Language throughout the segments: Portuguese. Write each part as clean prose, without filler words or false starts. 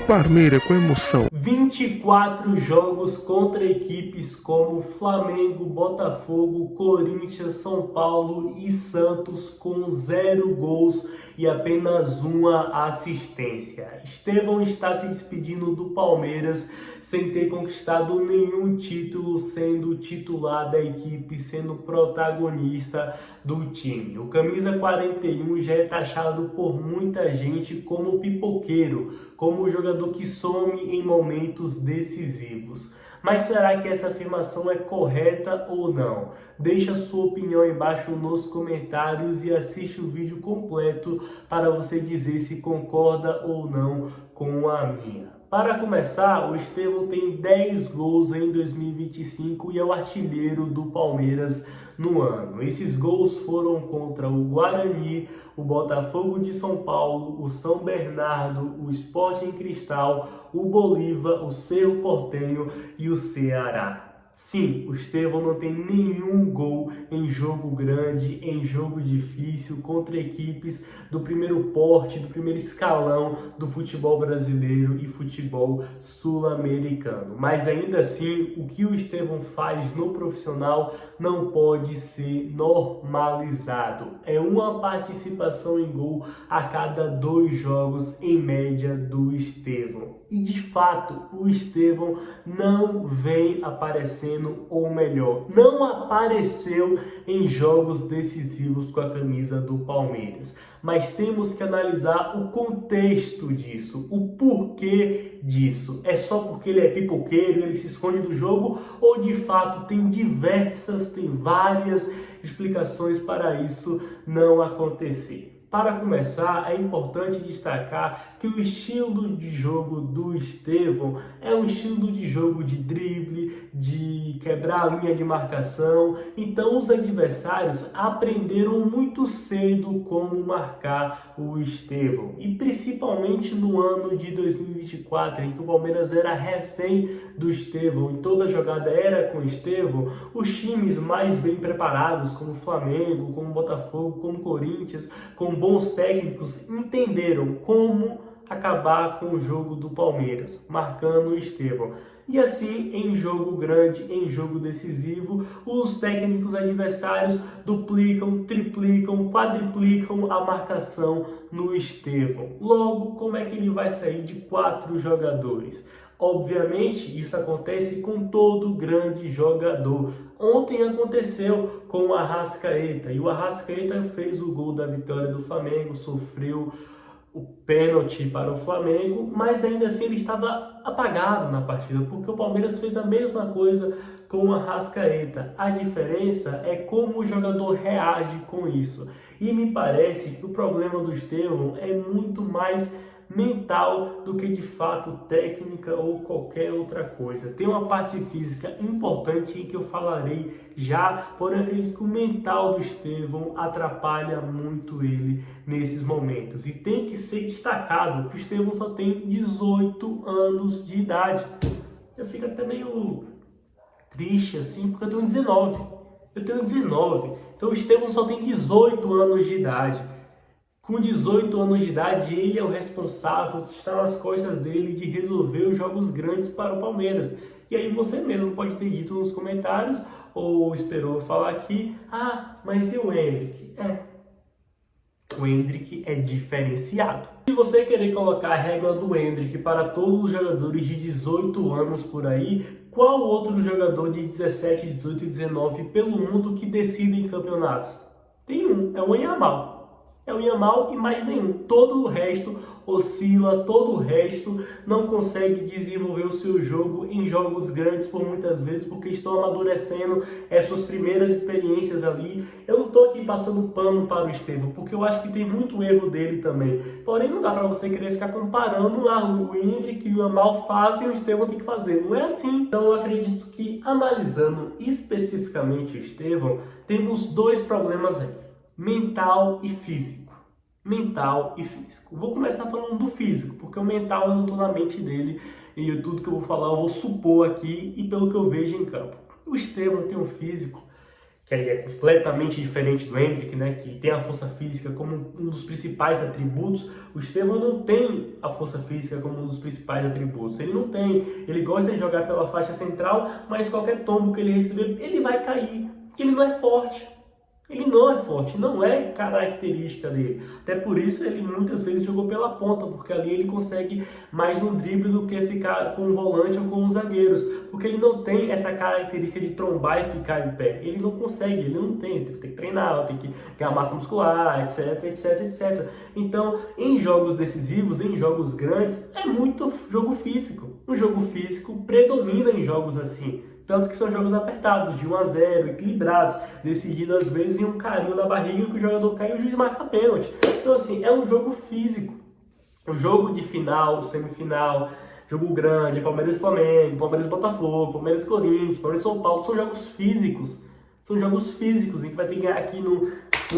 Parmeira com emoção. 24 jogos contra equipes como Flamengo, Botafogo, Corinthians, São Paulo e Santos com 0 gols e apenas uma assistência. Estevão está se despedindo do Palmeiras sem ter conquistado nenhum título, sendo titular da equipe, sendo protagonista do time. O camisa 41 já é taxado por muita gente como pipoqueiro, como jogador que some em momentos decisivos. Mas será que essa afirmação é correta ou não? Deixa sua opinião aí embaixo nos comentários e assiste o vídeo completo para você dizer se concorda ou não com a minha. Para começar, o Estevão tem 10 gols em 2025 e é o artilheiro do Palmeiras no ano. Esses gols foram contra o Guarani, o Botafogo de São Paulo, o São Bernardo, o Sporting Cristal, o Bolívar, o Cerro Porteño e o Ceará. Sim, o Estevão não tem nenhum gol em jogo grande, em jogo difícil, contra equipes do primeiro porte, do primeiro escalão do futebol brasileiro e futebol sul-americano. Mas ainda assim, o que o Estevão faz no profissional não pode ser normalizado. É uma participação em gol a cada 2 jogos, em média, do Estevão. E de fato, o Estevão não vem aparecendo, ou melhor, não apareceu em jogos decisivos com a camisa do Palmeiras. Mas temos que analisar o contexto disso, o porquê disso. É só porque ele é pipoqueiro, ele se esconde do jogo, ou de fato tem várias explicações para isso não acontecer? Para começar, é importante destacar que o estilo de jogo do Estevão é um estilo de jogo de drible, de quebrar a linha de marcação. Então os adversários aprenderam muito cedo como marcar o Estevão. E principalmente no ano de 2024, em que o Palmeiras era refém do Estevão e toda jogada era com o Estevão, os times mais bem preparados, como o Flamengo, como o Botafogo, como o Corinthians, com bons técnicos, entenderam como acabar com o jogo do Palmeiras, marcando o Estevão. E assim, em jogo grande, em jogo decisivo, os técnicos adversários duplicam, triplicam, quadriplicam a marcação no Estevão. Logo, como é que ele vai sair de 4 jogadores? Obviamente, isso acontece com todo grande jogador. Ontem aconteceu com o Arrascaeta, e o Arrascaeta fez o gol da vitória do Flamengo, sofreu o pênalti para o Flamengo, mas ainda assim ele estava apagado na partida, porque o Palmeiras fez a mesma coisa com o Arrascaeta. A diferença é como o jogador reage com isso. E me parece que o problema do Estevão é muito mais mental do que de fato técnica ou qualquer outra coisa. Tem uma parte física importante que eu falarei já, porém acredito que o mental do Estevão atrapalha muito ele nesses momentos. E tem que ser destacado que o Estevão só tem 18 anos de idade. Eu fico até meio triste assim, porque eu tenho 19. Então o Estevão só tem 18 anos de idade. Com 18 anos de idade, ele é o responsável, está nas costas dele de resolver os jogos grandes para o Palmeiras. E aí você mesmo pode ter dito nos comentários, ou esperou falar aqui, mas e o Endrick? O Endrick é diferenciado. Se você querer colocar a régua do Endrick para todos os jogadores de 18 anos por aí, qual outro jogador de 17, 18 e 19 pelo mundo que decide em campeonatos? Tem um, é o Yamal. É o Yamal e mais nenhum. Todo o resto oscila, todo o resto não consegue desenvolver o seu jogo em jogos grandes por muitas vezes, porque estão amadurecendo suas primeiras experiências ali. Eu não estou aqui passando pano para o Estevão, porque eu acho que tem muito erro dele também. Porém, não dá para você querer ficar comparando o Endrick que o Yamal faz e o Estevão tem que fazer. Não é assim. Então eu acredito que, analisando especificamente o Estevão, temos 2 problemas aí: mental e físico. Mental e físico. Vou começar falando do físico, porque o mental eu não estou na mente dele e tudo que eu vou falar eu vou supor aqui e pelo que eu vejo em campo. O Estevão tem um físico que aí é completamente diferente do Endrick, né, que tem a força física como um dos principais atributos. O Estevão não tem a força física como um dos principais atributos. Ele não tem. Ele gosta de jogar pela faixa central, mas qualquer tombo que ele receber, ele vai cair. Ele não é forte. Ele não é forte, não é característica dele. Até por isso ele muitas vezes jogou pela ponta, porque ali ele consegue mais no drible do que ficar com o volante ou com os zagueiros. Porque ele não tem essa característica de trombar e ficar em pé. Ele não consegue, ele não tem. Ele tem que treinar, tem que ganhar massa muscular, etc, etc, etc. Então, em jogos decisivos, em jogos grandes, é muito jogo físico. O jogo físico predomina em jogos assim. Tanto que são jogos apertados, de 1-0, equilibrados, decididos às vezes em um carinho na barriga que o jogador cai e o juiz marca pênalti. Então assim, é um jogo físico. Um jogo de final, semifinal, jogo grande, Palmeiras e Flamengo, Palmeiras e Botafogo, Palmeiras e Corinthians, Palmeiras e São Paulo, são jogos físicos. São jogos físicos, em que vai ter que ganhar aqui no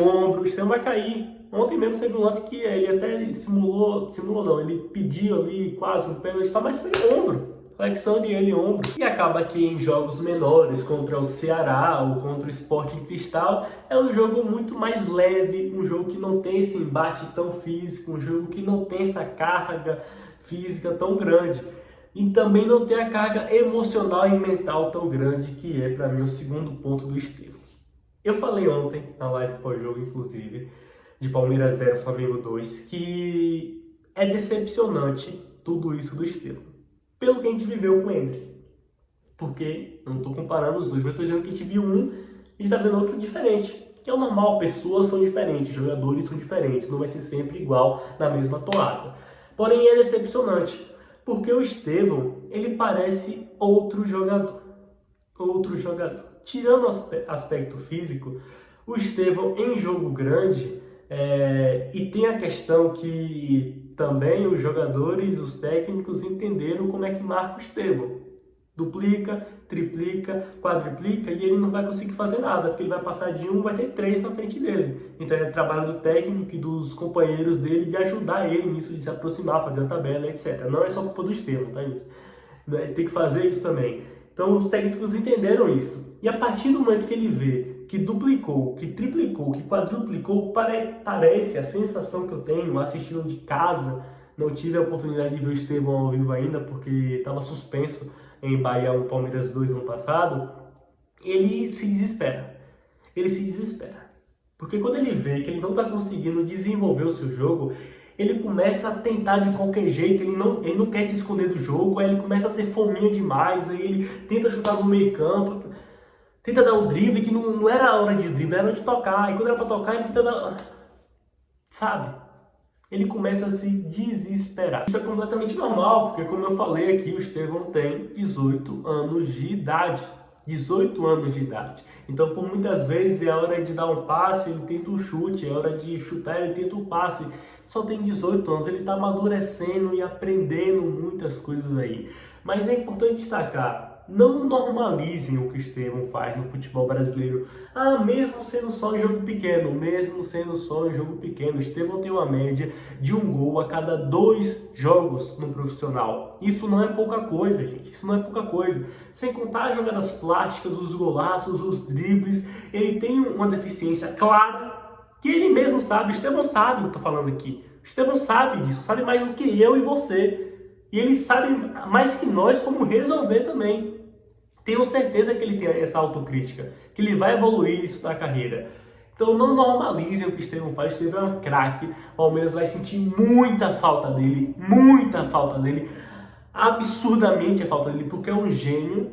ombro, o extremo vai cair. Ontem mesmo teve um lance que ele até simulou não, ele pediu ali quase um pênalti, mas foi no ombro. Flexão de ele ombro. E acaba que em jogos menores, contra o Ceará ou contra o Sporting Cristal, é um jogo muito mais leve, um jogo que não tem esse embate tão físico, um jogo que não tem essa carga física tão grande. E também não tem a carga emocional e mental tão grande, que é para mim o segundo ponto do Estevão. Eu falei ontem, na live pós-jogo inclusive, de Palmeiras 0, Flamengo 2, que é decepcionante tudo isso do Estevão. Pelo que a gente viveu com o Endrick. Porque, eu não estou comparando os dois, mas estou dizendo que a gente viu um e está vendo outro diferente. Que é o normal, pessoas são diferentes, jogadores são diferentes, não vai ser sempre igual na mesma toada. Porém, é decepcionante, porque o Estevão, ele parece outro jogador. Outro jogador. Tirando o aspecto físico, o Estevão em jogo grande, e tem a questão que também os jogadores, os técnicos entenderam como é que marca o Estevão. Duplica, triplica, quadriplica e ele não vai conseguir fazer nada, porque ele vai passar de um, vai ter 3 na frente dele. Então é trabalho do técnico e dos companheiros dele de ajudar ele nisso, de se aproximar, fazer a tabela, etc. Não é só culpa do Estevão, tá isso? Tem que fazer isso também. Então os técnicos entenderam isso. E a partir do momento que ele vê que duplicou, que triplicou, que quadruplicou, parece, a sensação que eu tenho assistindo de casa, não tive a oportunidade de ver o Estevão ao vivo ainda, porque estava suspenso em Bahia 1, Palmeiras 2 no ano passado, ele se desespera. Ele se desespera. Porque quando ele vê que ele não está conseguindo desenvolver o seu jogo, ele começa a tentar de qualquer jeito, ele não quer se esconder do jogo, aí ele começa a ser fominha demais, aí ele tenta chutar no meio campo, tenta dar um drible que não era a hora de drible, era hora de tocar. E quando era para tocar, ele tenta dar... Sabe? Ele começa a se desesperar. Isso é completamente normal, porque como eu falei aqui, o Estevão tem 18 anos de idade. 18 anos de idade. Então, por muitas vezes, é hora de dar um passe, ele tenta um chute. É hora de chutar, ele tenta um passe. Só tem 18 anos, ele está amadurecendo e aprendendo muitas coisas aí. Mas é importante destacar, não normalizem o que o Estevão faz no futebol brasileiro. Mesmo sendo só em jogo pequeno, o Estevão tem uma média de 1 gol a cada 2 jogos no profissional. Isso não é pouca coisa, gente, isso não é pouca coisa. Sem contar as jogadas plásticas, os golaços, os dribles, ele tem uma deficiência clara, que ele mesmo sabe, o Estevão sabe o que eu estou falando aqui. O Estevão sabe disso, sabe mais do que eu e você. E ele sabe mais que nós como resolver também. Tenho certeza que ele tem essa autocrítica, que ele vai evoluir isso na carreira. Então não normalizem o que o Estevão faz. O Estevão é um craque. O Palmeiras vai sentir muita falta dele, absurdamente a falta dele, porque é um gênio,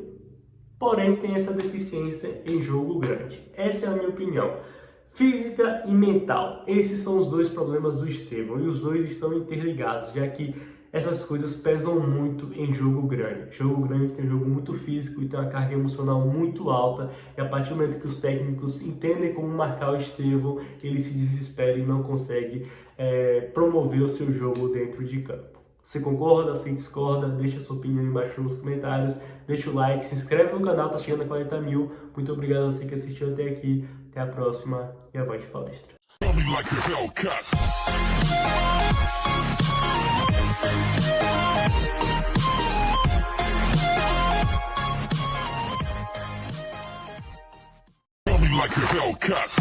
porém tem essa deficiência em jogo grande. Essa é a minha opinião. Física e mental. Esses são os dois problemas do Estevão e os dois estão interligados, já que essas coisas pesam muito em jogo grande. Jogo grande tem um jogo muito físico e tem uma carga emocional muito alta. E a partir do momento que os técnicos entendem como marcar o Estevão, ele se desespera e não consegue promover o seu jogo dentro de campo. Você concorda? Você discorda? Deixa a sua opinião aí embaixo nos comentários. Deixa o like, se inscreve no canal, tá chegando a 40 mil. Muito obrigado a você que assistiu até aqui. Até a próxima e avante palestra. Like Hellcat.